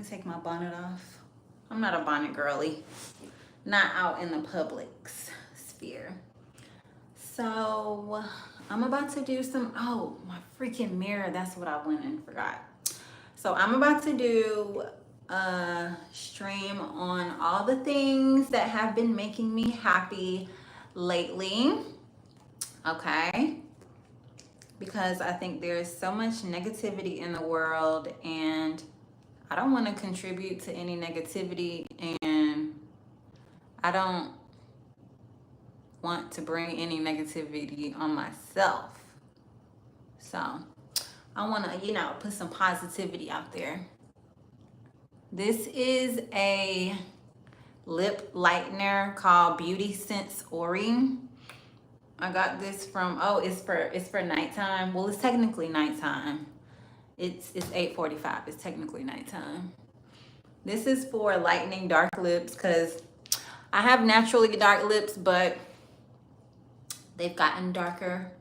me take my bonnet off. I'm not a bonnet girly. Not out in the public's sphere. So I'm about to do some, oh, my freaking mirror. That's what I went and forgot. So I'm about to do a stream on all the things that have been making me happy lately. Okay. Because I think there's so much negativity in the world and I don't want to contribute to any negativity, and I don't want to bring any negativity on myself. So I want to, put some positivity out there. This is a lip lightener called Beauty Sense Ori. I got this from, it's for nighttime. Well, it's technically nighttime. It's 8:45. It's technically nighttime. This is for lightening dark lips because I have naturally dark lips, but they've gotten darker.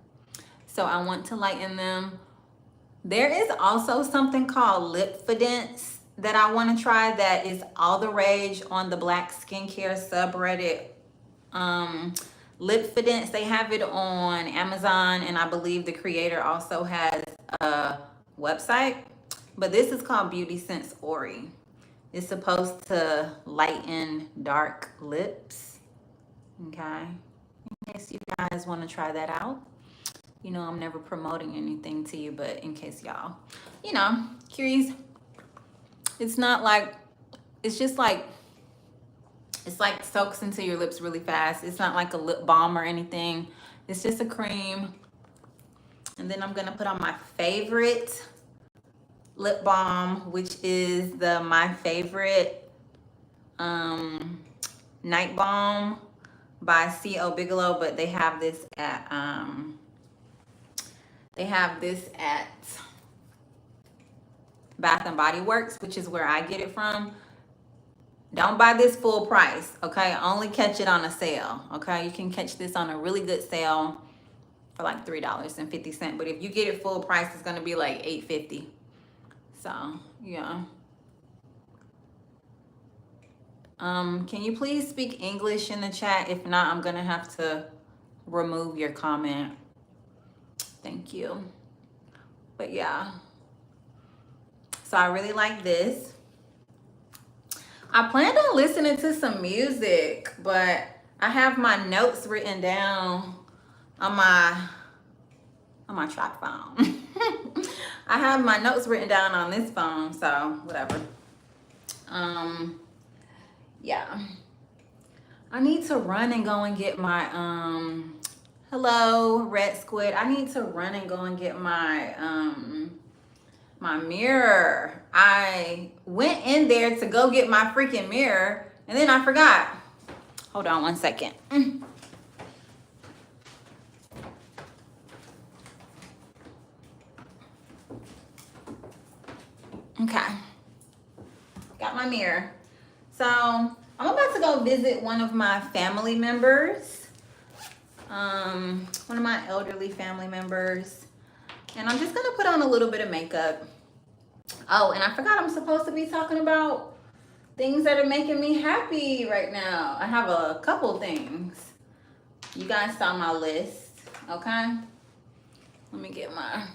So I want to lighten them. There is also something called Lipfidence that I want to try that is all the rage on the Black skincare subreddit. Lipfidence, they have it on Amazon, and I believe the creator also has a website. But this is called Beauty Sense Ori. It's supposed to lighten dark lips. Okay. In case you guys want to try that out. I'm never promoting anything to you, but in case y'all, curious. It's not like, it's just like, it's like soaks into your lips really fast. It's not like a lip balm or anything. It's just a cream. And then I'm going to put on my favorite lip balm, which is my favorite night balm by C.O. Bigelow, but they have this at Bath and Body Works, which is where I get it from. Don't buy this full price, okay? Only catch it on a sale, okay? You can catch this on a really good sale for like $3.50. But if you get it full price, it's gonna be like $8.50. So, yeah. Can you please speak English in the chat? If not, I'm gonna have to remove your comment. Thank you. But yeah. So I really like this. I planned on listening to some music, but I have my notes written down on my track phone. I have my notes written down on this phone, so whatever. Yeah. I need to run and go and get my hello, Red Squid. I need to run and go and get my my mirror. I went in there to go get my freaking mirror and then I forgot. Hold on one second. Okay. Got my mirror. So I'm about to go visit one of my family members. One of my elderly family members. And I'm just gonna put on a little bit of makeup. Oh, and I forgot I'm supposed to be talking about things that are making me happy right now. I have a couple things. You guys saw my list, okay? Let me get my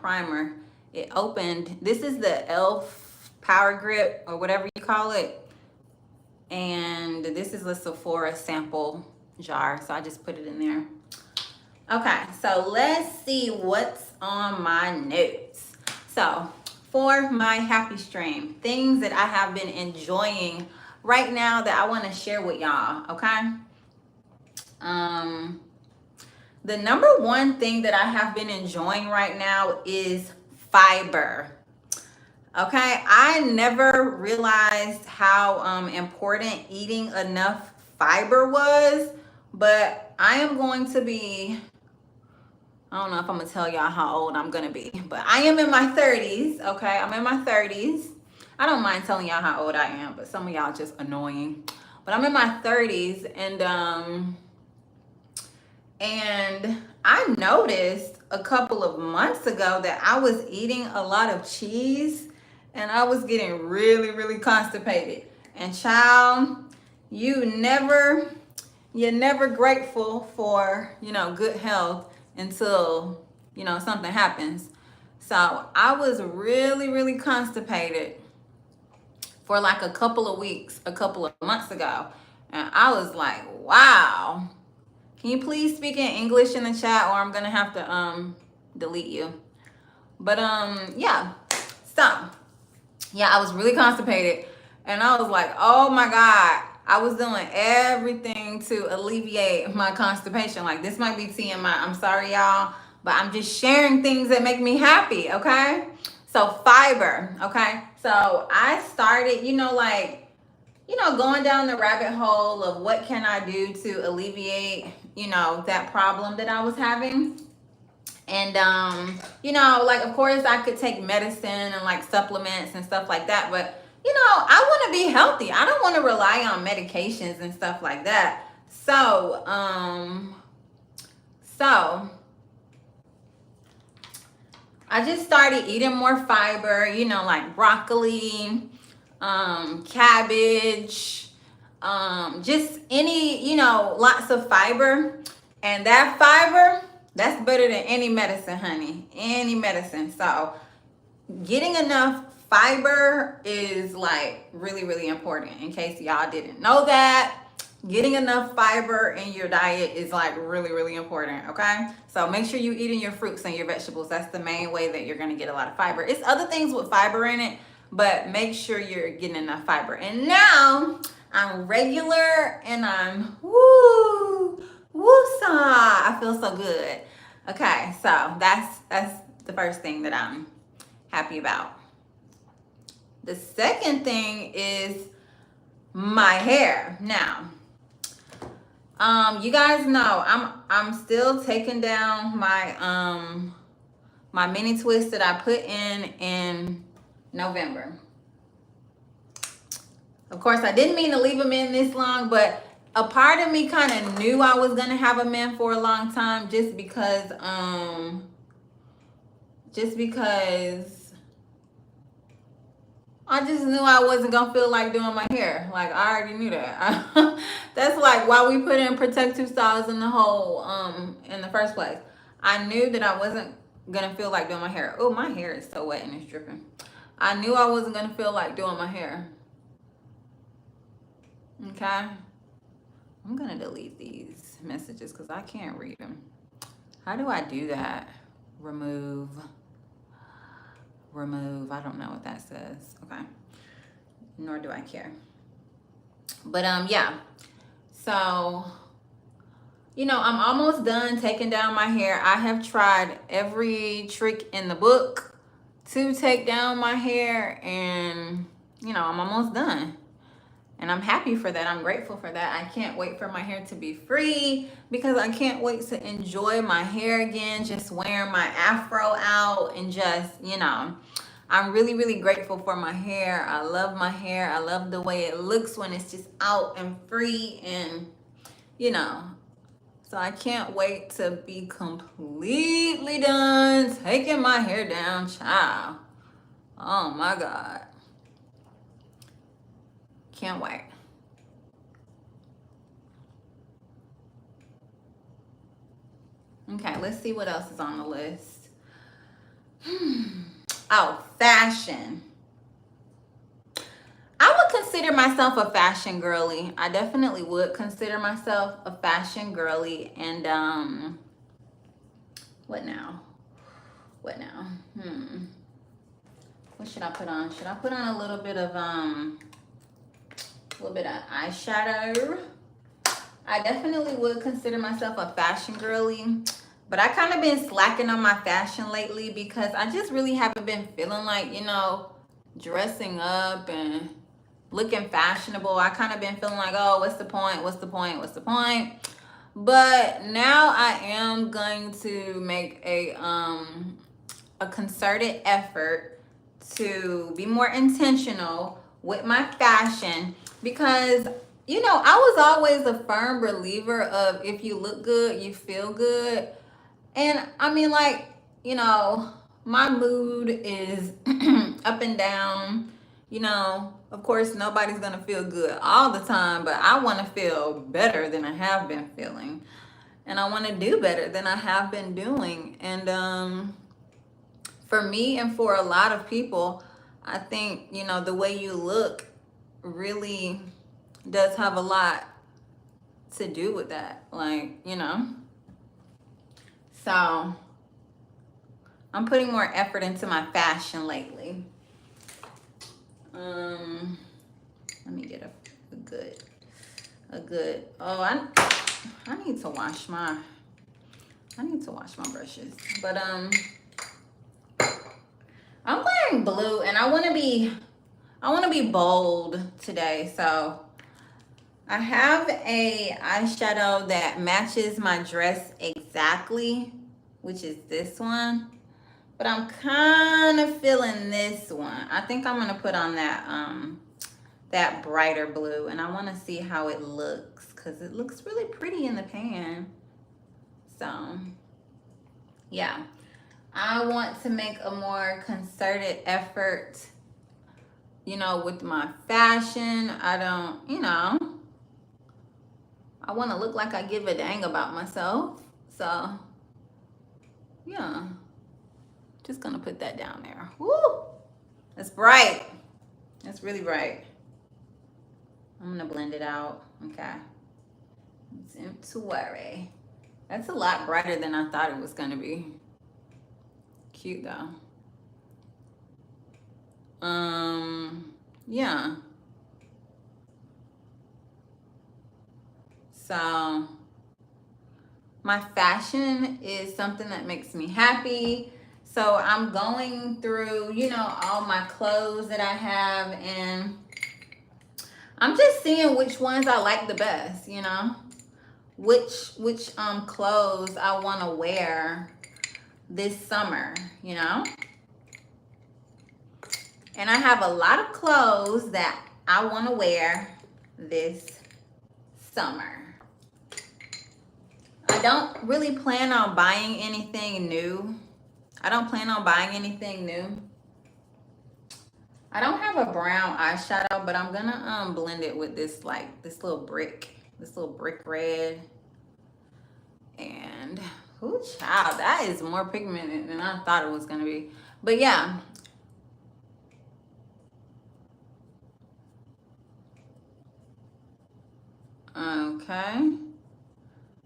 primer. It opened. This is the e.l.f. Power Grip or whatever you call it. And this is the Sephora sample jar. So I just put it in there. Okay, so let's see what's on my notes. So for my happy stream, things that I have been enjoying right now that I want to share with y'all, okay? The number one thing that I have been enjoying right now is fiber. Okay, I never realized how important eating enough fiber was, but I am going to be, I don't know if I'm gonna tell y'all how old I'm gonna be, but I am in my 30s, okay? I'm in my 30s. I don't mind telling y'all how old I am, but some of y'all just annoying. But I'm in my 30s, and I noticed a couple of months ago that I was eating a lot of cheese and I was getting really, really constipated. And child, you never, you're never grateful for, good health until, something happens. So I was really, really constipated for like a couple of weeks, a couple of months ago. And I was like, wow. Can you please speak in English in the chat or I'm gonna have to delete you. But yeah. So yeah, I was really constipated and I was like, oh my God. I was doing everything to alleviate my constipation. Like this might be TMI. I'm sorry, y'all, but I'm just sharing things that make me happy, okay? So fiber, okay? So I started, going down the rabbit hole of what can I do to alleviate, that problem that I was having. And like of course I could take medicine and like supplements and stuff like that, but I want to be healthy. I don't want to rely on medications and stuff like that. So I just started eating more fiber, like broccoli, cabbage, just any, lots of fiber. And that fiber, that's better than any medicine, honey. Any medicine. So getting enough fiber is like really, really important. In case y'all didn't know that, getting enough fiber in your diet is like really, really important. Okay, so make sure you eating your fruits and your vegetables. That's the main way that you're going to get a lot of fiber. It's other things with fiber in it, but make sure you're getting enough fiber. And now I'm regular and I'm woosa. I feel so good. Okay, so that's the first thing that I'm happy about. The second thing is my hair. Now, you guys know I'm still taking down my my mini twist that I put in November. Of course, I didn't mean to leave them in this long, but a part of me kind of knew I was gonna have them in for a long time, just because I just knew I wasn't gonna feel like doing my hair. Like I already knew that. That's like why we put in protective styles in the whole in the first place. I knew that I wasn't gonna feel like doing my hair. Oh, my hair is so wet and it's dripping. I knew I wasn't gonna feel like doing my hair. Okay. I'm gonna delete these messages because I can't read them. How do I do that? Remove. I don't know what that says. Okay. Nor do I care. But yeah. So, I'm almost done taking down my hair. I have tried every trick in the book to take down my hair, and I'm almost done. And I'm happy for that. I'm grateful for that. I can't wait for my hair to be free because I can't wait to enjoy my hair again, just wearing my afro out and just, I'm really, really grateful for my hair. I love my hair. I love the way it looks when it's just out and free and, so I can't wait to be completely done taking my hair down, child. Oh my God. Can't wait. Okay, let's see what else is on the list. Oh, fashion. I would consider myself a fashion girly. I definitely would consider myself a fashion girly. And what now? What should I put on? Should I put on a little bit of eyeshadow? I definitely would consider myself a fashion girly, but I kind of been slacking on my fashion lately because I just really haven't been feeling like, dressing up and looking fashionable. I kind of been feeling like, oh, what's the point? But now I am going to make a concerted effort to be more intentional with my fashion because I was always a firm believer of if you look good, you feel good. And I mean, like, you know, my mood is up and down. You know, of course, nobody's going to feel good all the time, but I want to feel better than I have been feeling. And I want to do better than I have been doing. And for me and for a lot of people, I think, you know, the way you look really does have a lot to do with that. Like, you know. So I'm putting more effort into my fashion lately. Let me get a good. Oh, I need to wash my brushes. But I'm wearing blue, and I want to be bold today. So I have a eyeshadow that matches my dress exactly, which is this one. But I'm kind of feeling this one. I think I'm gonna put on that brighter blue, and I want to see how it looks because it looks really pretty in the pan. So yeah, I want to make a more concerted effort, you know, with my fashion. I don't, you know, I want to look like I give a dang about myself. So yeah, just gonna put that down there. Woo! That's bright. That's really bright. I'm gonna blend it out. Okay. Don't to worry. That's a lot brighter than I thought it was gonna be. Cute though. Yeah. So my fashion is something that makes me happy. So I'm going through, you know, all my clothes that I have, and I'm just seeing which ones I like the best, you know, which clothes I want to wear this summer, you know. And I have a lot of clothes that I want to wear this summer. I don't really plan on buying anything new. I don't plan on buying anything new. I don't have a brown eyeshadow, but I'm gonna blend it with this, like this little brick red. And ooh, child, that is more pigmented than I thought it was gonna be. But yeah. Okay.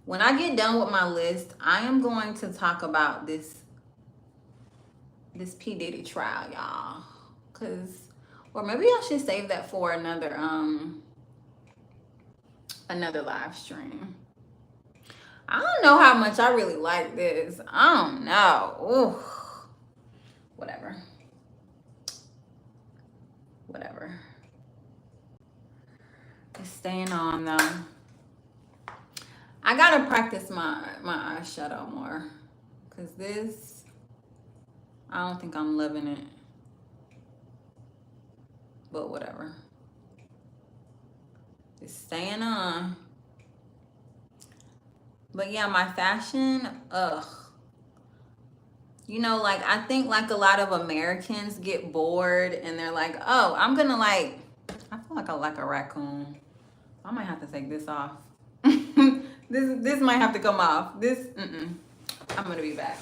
When I get done with my list, I am going to talk about this P. Diddy trial, y'all. Or maybe I should save that for another live stream. I don't know how much I really like this. I don't know. Ooh. Whatever. It's staying on though. I gotta practice my eyeshadow more, because this, I don't think I'm loving it. But whatever. It's staying on. But yeah, my fashion, ugh. You know, like, I think like a lot of Americans get bored and they're like, oh, I'm gonna like, I feel like I like a raccoon. I might have to take this off. This might have to come off. I'm gonna be back.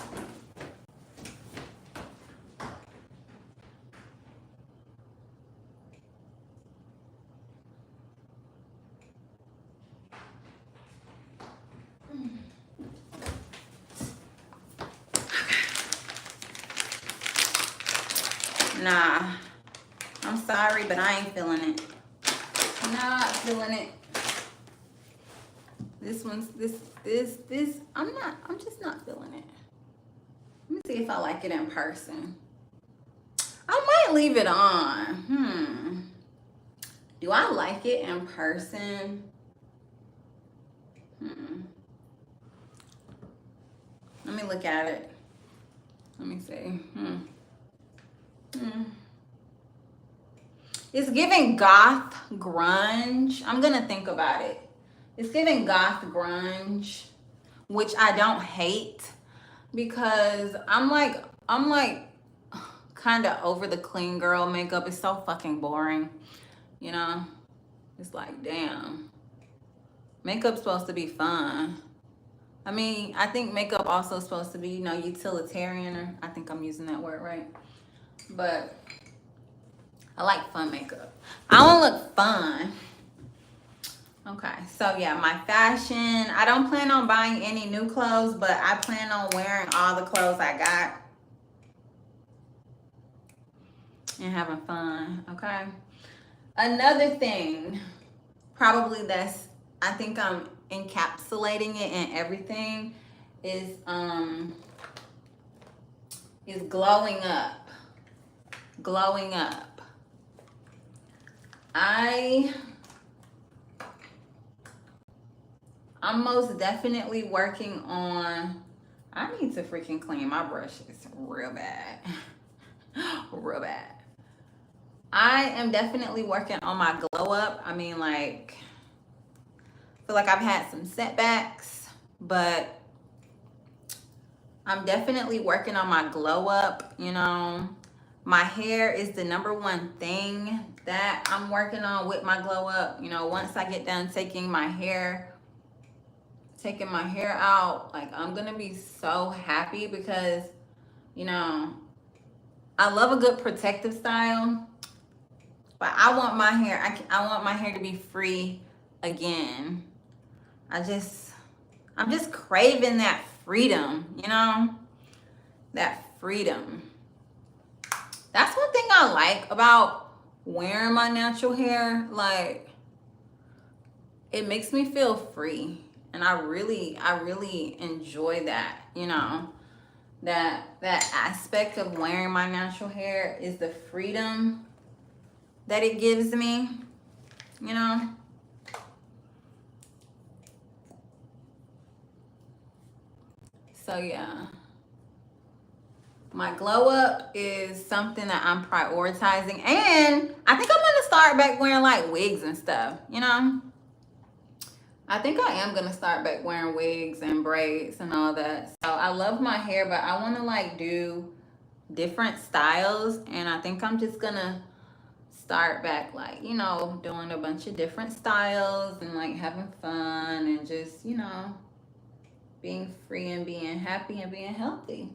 Nah, I'm sorry, but I ain't feeling it. Not feeling it. This one's this. I'm just not feeling it. Let me see if I like it in person. I might leave it on. Do I like it in person? Let me look at it. Let me see. It's giving goth grunge. I'm gonna think about it. It's giving goth grunge, which I don't hate. because I'm like kind of over the clean girl makeup. It's so fucking boring, you know? It's like, damn. Makeup's supposed to be fun. I mean, I think makeup also supposed to be, you know, utilitarian, or I think I'm using that word right. But I like fun makeup. I want to look fun. Okay, so yeah, my fashion. I don't plan on buying any new clothes, but I plan on wearing all the clothes I got and having fun, okay? Another thing, probably that's, I think I'm encapsulating it in everything, is glowing up. Glowing up. I'm most definitely working on, I need to freaking clean my brushes real bad. Real bad. I am definitely working on my glow up. I mean, like, I feel like I've had some setbacks, but I'm definitely working on my glow up, you know. My hair is the number one thing that I'm working on with my glow up. You know, once I get done taking my hair out, like, I'm gonna be so happy because, you know, I love a good protective style, but I want my hair, I want my hair to be free again. I'm just craving that freedom, you know? That freedom. That's one thing I like about wearing my natural hair. Like, it makes me feel free. And I really enjoy that, you know. That aspect of wearing my natural hair is the freedom that it gives me, you know. So yeah, my glow up is something that I'm prioritizing, and I think I'm gonna start back wearing like wigs and stuff, you know. I think I am gonna start back wearing wigs and braids and all that. So I love my hair, but I want to like do different styles, and I think I'm just gonna start back, like, you know, doing a bunch of different styles and like having fun and just, you know, being free and being happy and being healthy,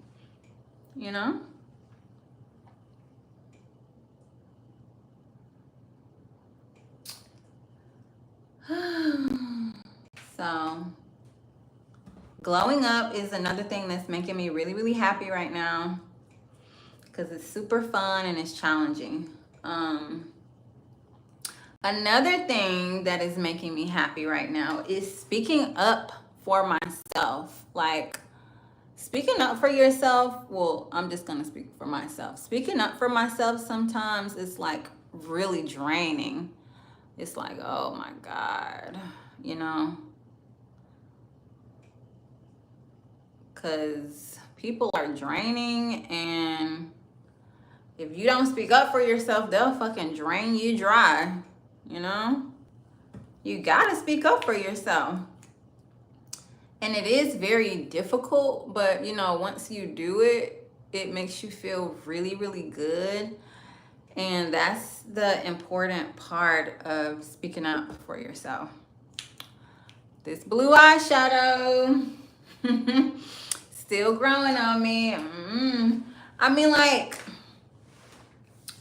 you know. So glowing up is another thing that's making me really happy right now because it's super fun and it's challenging. Another thing that is making me happy right now is speaking up for myself. Like, speaking up for yourself, well, I'm just gonna speak for myself. Speaking up for myself sometimes is like really draining. It's like, oh my God, you know, because people are draining, and if you don't speak up for yourself, they'll fucking drain you dry, you know? You gotta speak up for yourself. And it is very difficult, but you know, once you do it, it makes you feel really good. And that's the important part of speaking up for yourself. This blue eyeshadow still growing on me. I mean, like,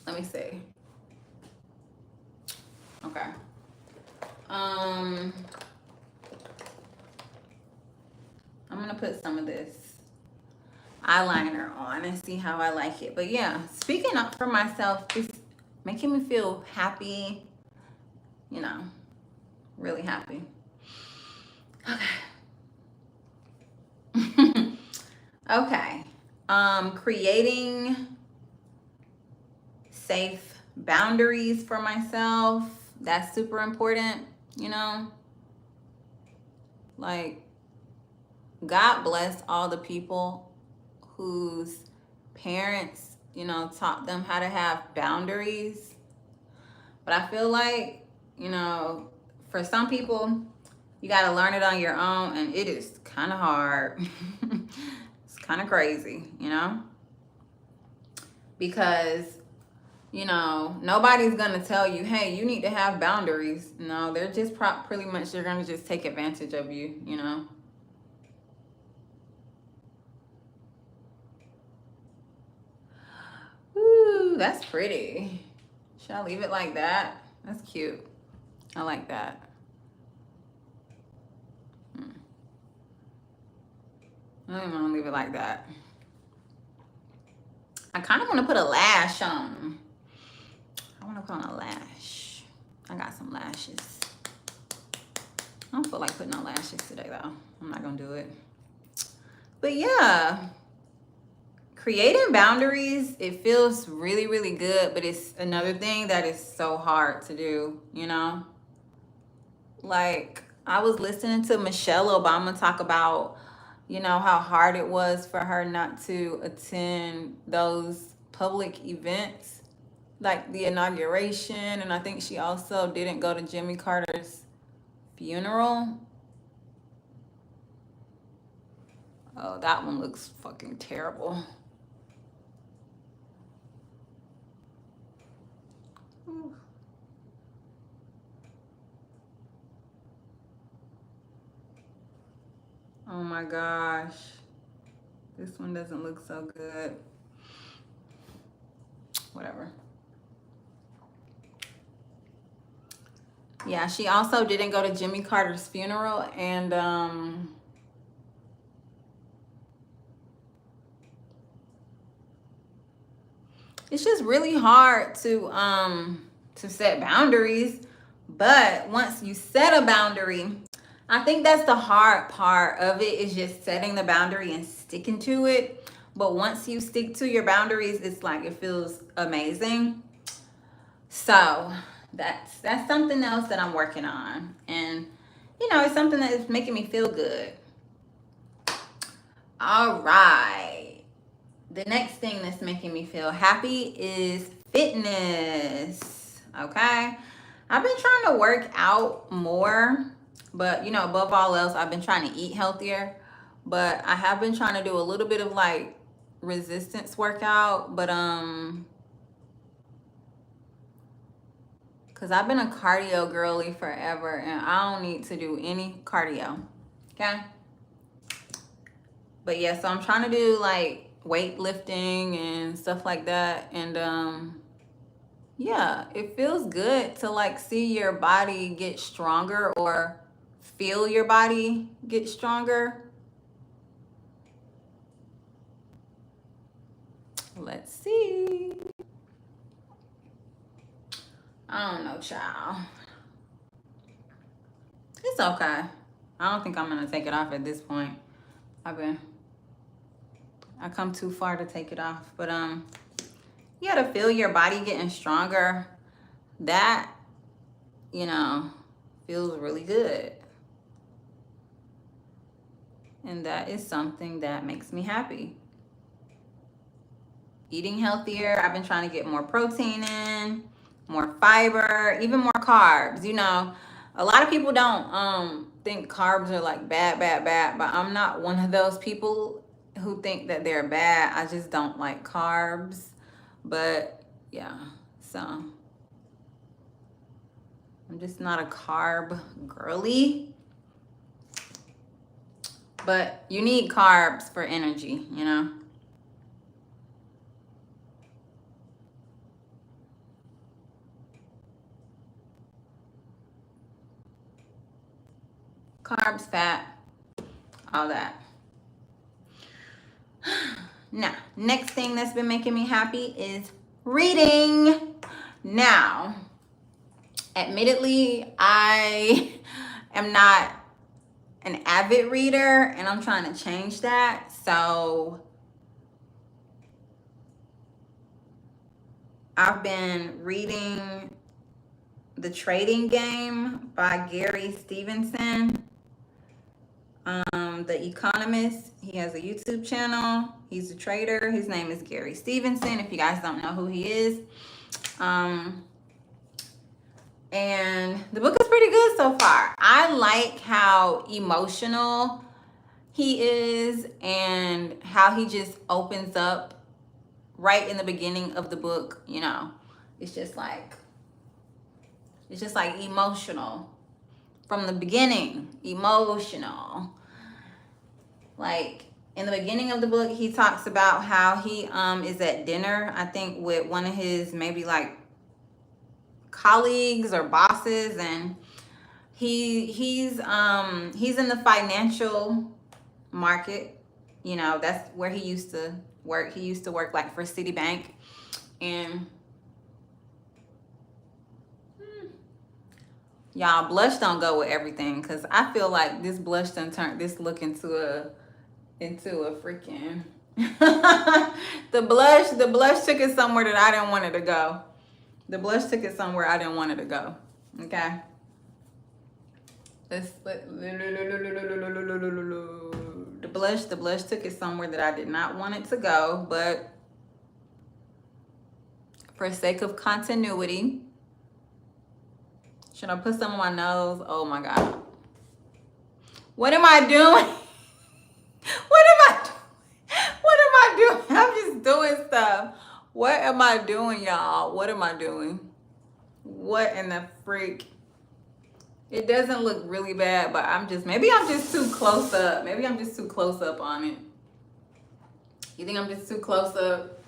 let me see. Okay. I'm gonna put some of this eyeliner on and see how I like it. But yeah, speaking up for myself is making me feel happy, you know, really happy. Okay. Okay. Creating safe boundaries for myself. That's super important, you know. Like, God bless all the people whose parents, you know, taught them how to have boundaries. But I feel like, you know, for some people, you got to learn it on your own, and it is kind of hard. It's kind of crazy, you know? Because, you know, nobody's going to tell you, hey, you need to have boundaries. No, they're just pretty much, they're going to just take advantage of you, you know? Ooh, that's pretty. Should I leave it like that? That's cute. I like that. I don't even want to leave it like that. I kind of want to put a lash on. I want to put on a lash. I got some lashes. I don't feel like putting on lashes today, though. I'm not going to do it. But yeah, creating boundaries, it feels really, really good. But it's another thing that is so hard to do, you know? Like, I was listening to Michelle Obama talk about, you know, how hard it was for her not to attend those public events, like the inauguration. And I think she also didn't go to Jimmy Carter's funeral. Oh, that one looks fucking terrible. Oh my gosh. This one doesn't look so good. Whatever. Yeah, she also didn't go to Jimmy Carter's funeral, and it's just really hard to set boundaries. But once you set a boundary, I think that's the hard part of it, is just setting the boundary and sticking to it. But once you stick to your boundaries, it's like it feels amazing. So that's something else that I'm working on. And, you know, it's something that is making me feel good. All right. The next thing that's making me feel happy is fitness. Okay. I've been trying to work out more, but, you know, above all else, I've been trying to eat healthier. But I have been trying to do a little bit of like resistance workout, but because I've been a cardio girly forever and I don't need to do any cardio. Okay. But yeah, so I'm trying to do like weightlifting and stuff like that. And yeah, it feels good to like see your body get stronger or feel your body get stronger. Let's see. I don't know, child. It's okay. I don't think I'm gonna take it off at this point. I come too far to take it off. But yeah, to feel your body getting stronger, that, you know, feels really good. And that is something that makes me happy. Eating healthier, I've been trying to get more protein in, more fiber, even more carbs. You know, a lot of people don't think carbs are like bad, but I'm not one of those people who think that they're bad. I just don't like carbs. But yeah, so I'm just not a carb girly. But you need carbs for energy, you know? Carbs, fat, all that. Now, next thing that's been making me happy is reading. Now, admittedly, I am not an avid reader, and I'm trying to change that. So I've been reading The Trading Game by Gary Stevenson. The Economist. He has a YouTube channel. He's a trader. His name is Gary Stevenson, if you guys don't know who he is. And the book is pretty good so far. I like how emotional he is, and how he just opens up right in the beginning of the book. You know, it's just like emotional from the beginning. Emotional. Like in the beginning of the book, he talks about how he is at dinner, I think, with one of his maybe like colleagues or bosses, and he's in the financial market. You know, that's where he used to work. He used to work like for Citibank, and y'all, blush don't go with everything, because I feel like this blush done turned this look into a freaking the blush took it somewhere that I didn't want it to go. The blush took it somewhere I didn't want it to go. Okay. The blush took it somewhere that I did not want it to go, but for sake of continuity, should I put some on my nose? Oh my God. What am I doing? What am I doing? I'm just doing stuff. What am I doing, y'all? What am I doing? What in the freak? It doesn't look really bad, but maybe I'm just too close up. Maybe I'm just too close up on it. You think I'm just too close up?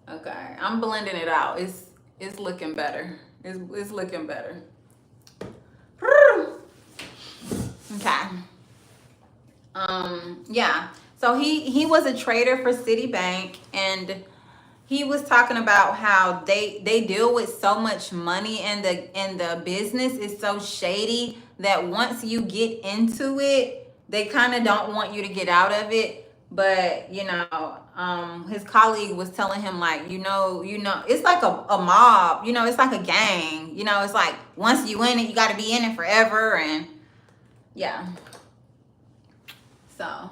Okay, I'm blending it out. It's looking better. It's looking better. Okay. Yeah. So he was a trader for Citibank, and he was talking about how they deal with so much money, and the business is so shady that once you get into it, they kind of don't want you to get out of it. But you know, his colleague was telling him, like, you know, it's like a mob, you know, it's like a gang, you know, it's like once you in it, you got to be in it forever. And yeah. So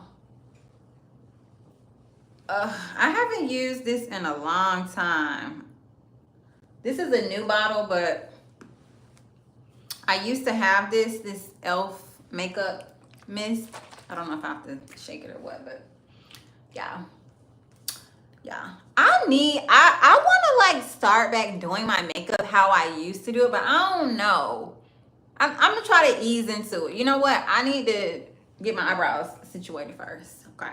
I haven't used this in a long time. This is a new bottle, but I used to have this e.l.f. makeup mist. I don't know if I have to shake it or what, but yeah. I want to like start back doing my makeup how I used to do it, but I don't know. I'm gonna try to ease into it. You know what? I need to get my eyebrows situated first. Okay.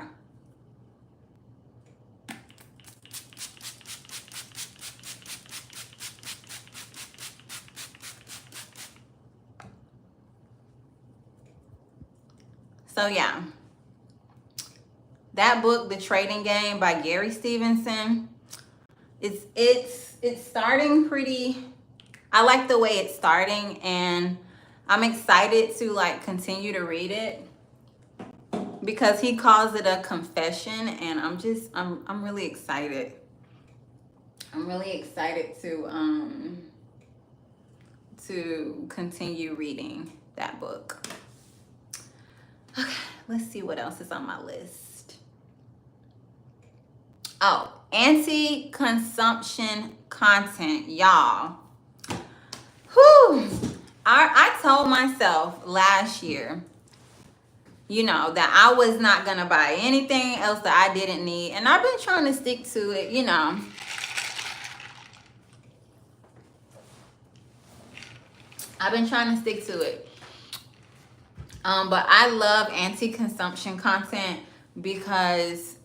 So yeah, that book, The Trading Game by Gary Stevenson, it's starting pretty. I like the way it's starting, and I'm excited to like continue to read it because he calls it a confession, and I'm really excited. I'm really excited to continue reading that book. Okay, let's see what else is on my list. Oh, anti-consumption content, y'all. Whew. I told myself last year, you know, that I was not gonna buy anything else that I didn't need, and I've been trying to stick to it, you know. I've been trying to stick to it. But I love anti-consumption content because,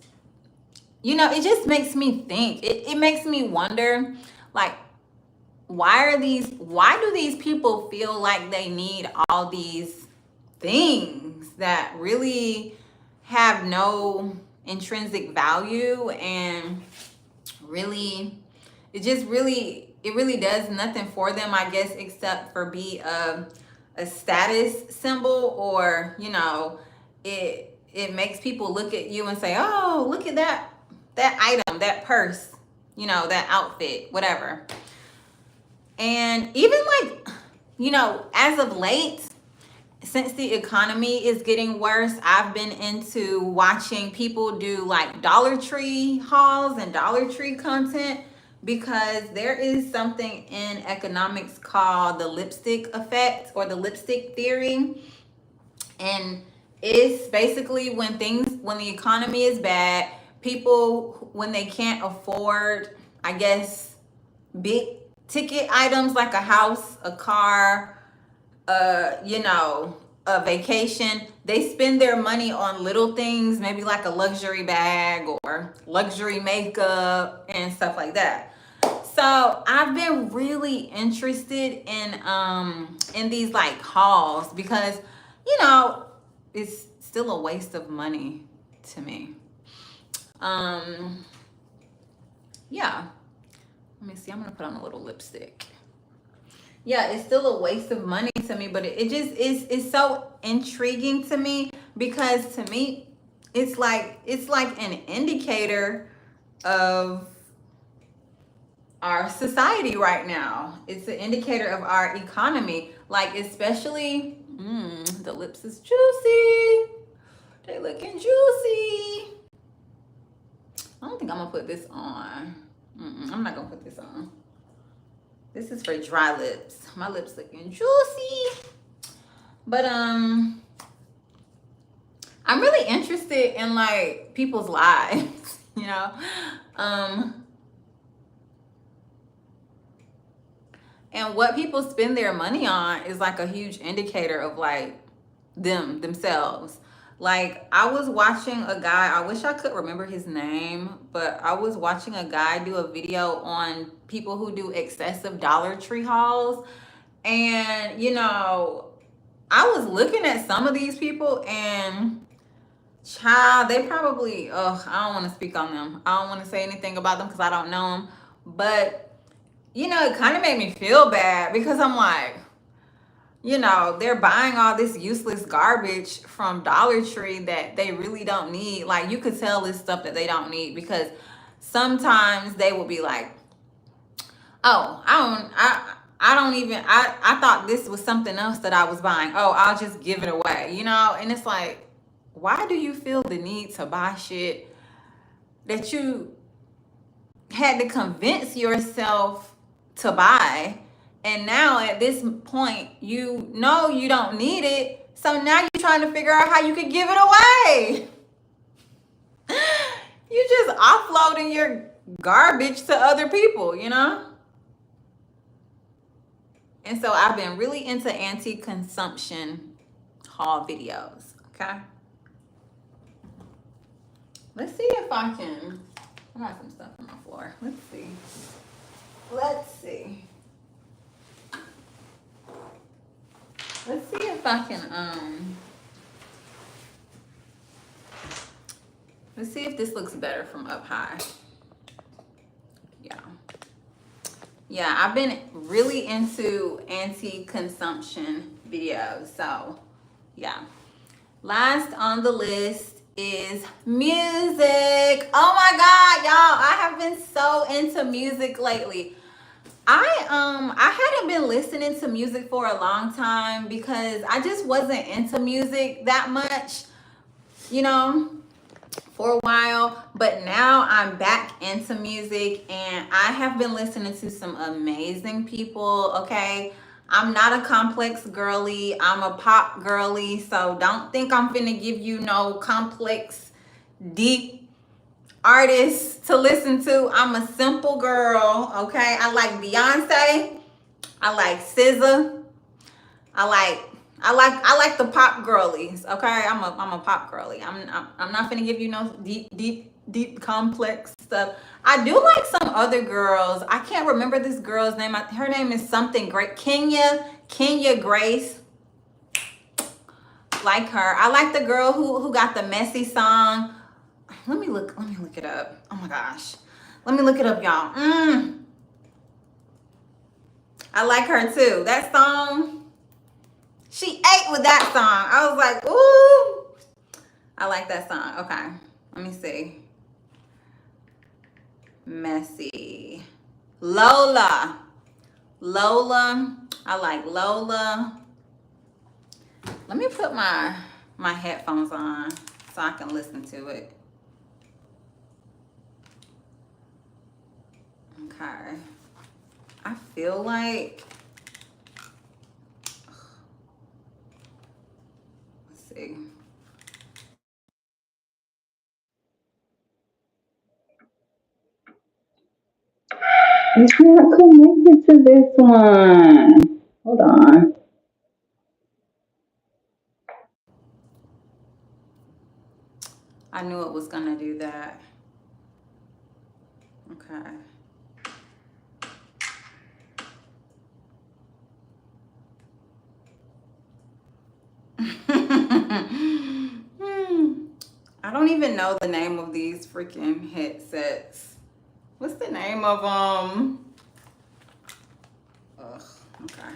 you know, it just makes me think. It makes me wonder, like, why do these people feel like they need all these things that really have no intrinsic value, and really, it really does nothing for them, I guess, except for be a status symbol, or, you know, it makes people look at you and say, oh, look at that item, that purse, you know, that outfit, whatever. And even like, you know, as of late, since the economy is getting worse, I've been into watching people do like Dollar Tree hauls and Dollar Tree content, because there is something in economics called the lipstick effect or the lipstick theory. And It's basically when the economy is bad, people, when they can't afford, I guess, big ticket items like a house, a car, you know, a vacation, they spend their money on little things, maybe like a luxury bag or luxury makeup and stuff like that. So I've been really interested in these like hauls because, you know, it's still a waste of money to me. Um, yeah. Let me see. I'm gonna put on a little lipstick. Yeah, it's still a waste of money to me, but it just is, it's so intriguing to me because to me it's like an indicator of our society right now. It's an indicator of our economy. Like especially the lips is juicy. They looking juicy. I don't think I'm gonna put this on. I'm not gonna put this on. This is for dry lips. My lips looking juicy. But I'm really interested in like people's lives, you know. And what people spend their money on is like a huge indicator of like themselves. Like I was watching a guy, I wish I could remember his name, but I was watching a guy do a video on people who do excessive Dollar Tree hauls. And you know, I was looking at some of these people and child, they probably, I don't want to speak on them. I don't want to say anything about them because I don't know them. But you know, it kind of made me feel bad because I'm like, you know, they're buying all this useless garbage from Dollar Tree that they really don't need. Like, you could tell this stuff that they don't need because sometimes they will be like, oh, I thought this was something else that I was buying. Oh, I'll just give it away, you know? And it's like, why do you feel the need to buy shit that you had to convince yourself to buy, and now at this point you know you don't need it, so now you're trying to figure out how you could give it away? You just offloading your garbage to other people, you know. And so I've been really into anti-consumption haul videos. Okay, let's see if I can. I got some stuff on my floor. Let's see. Let's see if I can, let's see if this looks better from up high. Yeah. Yeah, I've been really into anti-consumption videos. So, yeah. Last on the list is music. Oh my God, y'all. I have been so into music lately. I hadn't been listening to music for a long time because I just wasn't into music that much, you know, for a while. But now I'm back into music and I have been listening to some amazing people, okay? I'm not a complex girly, I'm a pop girly, so don't think I'm finna give you no complex, deep artists to listen to. I'm a simple girl, okay? I like Beyonce. I like SZA. I like the pop girlies, okay? I'm a pop girly. I'm not finna give you no deep complex stuff. I do like some other girls. I can't remember this girl's name. Her name is something great. Kenya Grace. Like her. I like the girl who got the messy song. Let me look it up. Oh my gosh. Let me look it up, y'all. I like her too. That song, she ate with that song. I was like, ooh. I like that song. Okay. Let me see. Messy. Lola. I like Lola. Let me put my headphones on so I can listen to it. Okay. I feel like, let's see. It's not connected to this one. Hold on. I knew it was gonna do that. Okay. Hmm. I don't even know the name of these freaking headsets. What's the name of them? Ugh. Okay.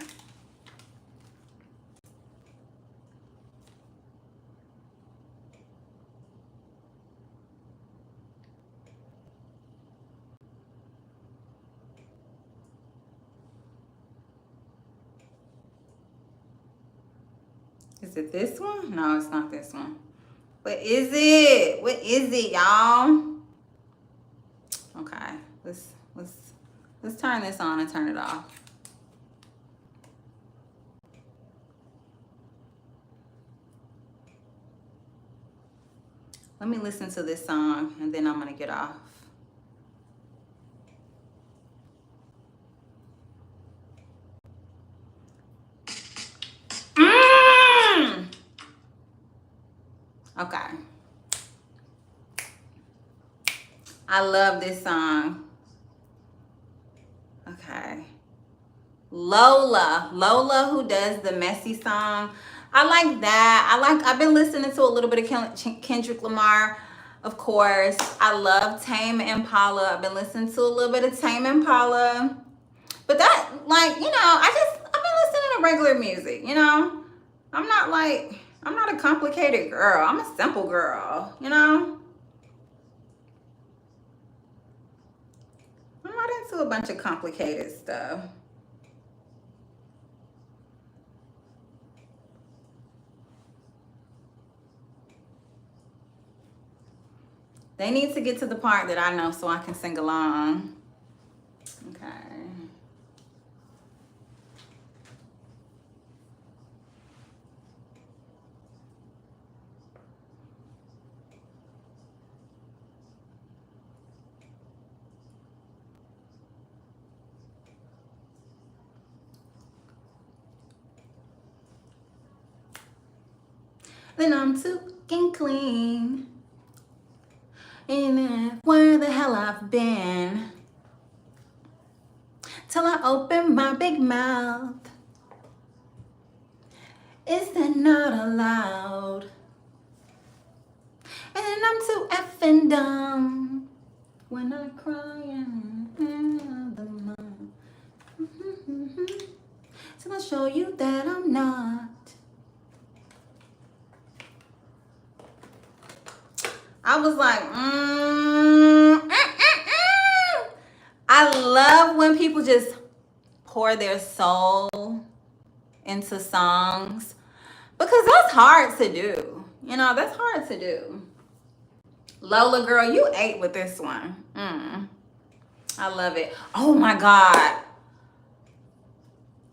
Is it this one? No, it's not this one. What is it? What is it, y'all? Okay. Let's let's turn this on and turn it off. Let me listen to this song and then I'm gonna get off. Mm! Okay. I love this song. Okay. Lola, who does the messy song. I like that. I've been listening to a little bit of Kendrick Lamar, of course. I love Tame Impala. I've been listening to a little bit of Tame Impala. But that, like, I've been listening to regular music, I'm not a complicated girl. I'm a simple girl. I'm not into a bunch of complicated stuff. They need to get to the part that I know so I can sing along. Okay. Then I'm too clean. And where the hell I've been till I open my big mouth. Is that not allowed? And I'm too effing dumb when I cry and the mom. Till I show you that I'm not. I was like, I love when people just pour their soul into songs because that's hard to do. That's hard to do. Lola, girl, you ate with this one. I love it. Oh my God.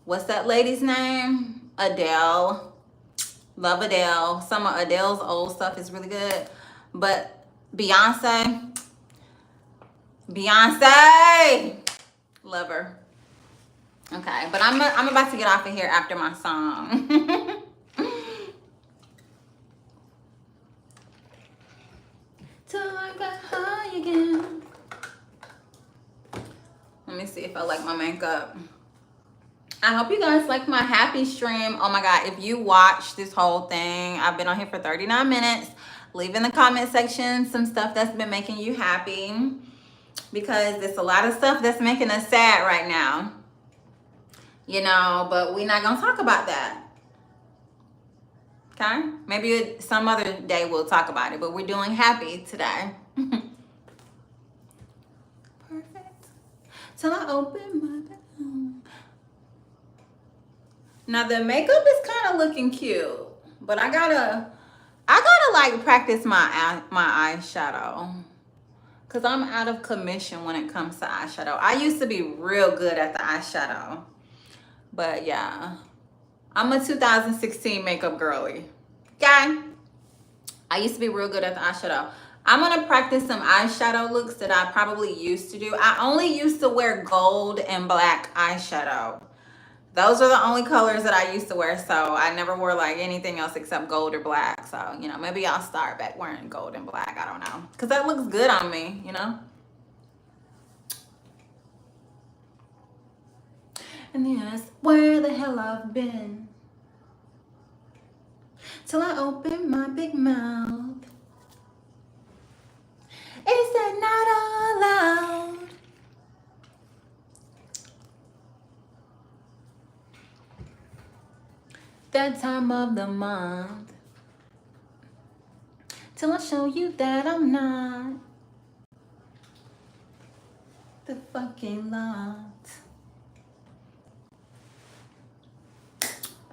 What's that lady's name? Adele. Love Adele. Some of Adele's old stuff is really good. But Beyonce. Love her. Okay, but I'm about to get off of here after my song. Till I got high again. Let me see if I like my makeup. I hope you guys like my happy stream. Oh my God, if you watch this whole thing, I've been on here for 39 minutes. Leave in the comment section some stuff that's been making you happy, because there's a lot of stuff that's making us sad right now. But we're not gonna talk about that. Okay? Maybe some other day we'll talk about it, but we're doing happy today. Perfect. Till I open my bedroom. Now the makeup is kind of looking cute, but I gotta like practice my eyeshadow, because I'm out of commission when it comes to eyeshadow. I used to be real good at the eyeshadow, but yeah, I'm a 2016 makeup girly. Okay? I used to be real good at the eyeshadow. I'm gonna practice some eyeshadow looks that I probably used to do. I only used to wear gold and black eyeshadow. Those are the only colors that I used to wear. So I never wore like anything else except gold or black. So, you know, maybe I'll start back wearing gold and black. I don't know. Because that looks good on me, you know? And yes, where the hell I've been till I open my big mouth. Is that not allowed? That time of the month till I show you that I'm not the fucking lot.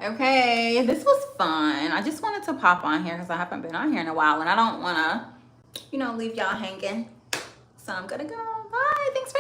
Okay, this was fun. I just wanted to pop on here because I haven't been on here in a while and I don't want to, you know, leave y'all hanging. So I'm gonna go. Bye. Thanks for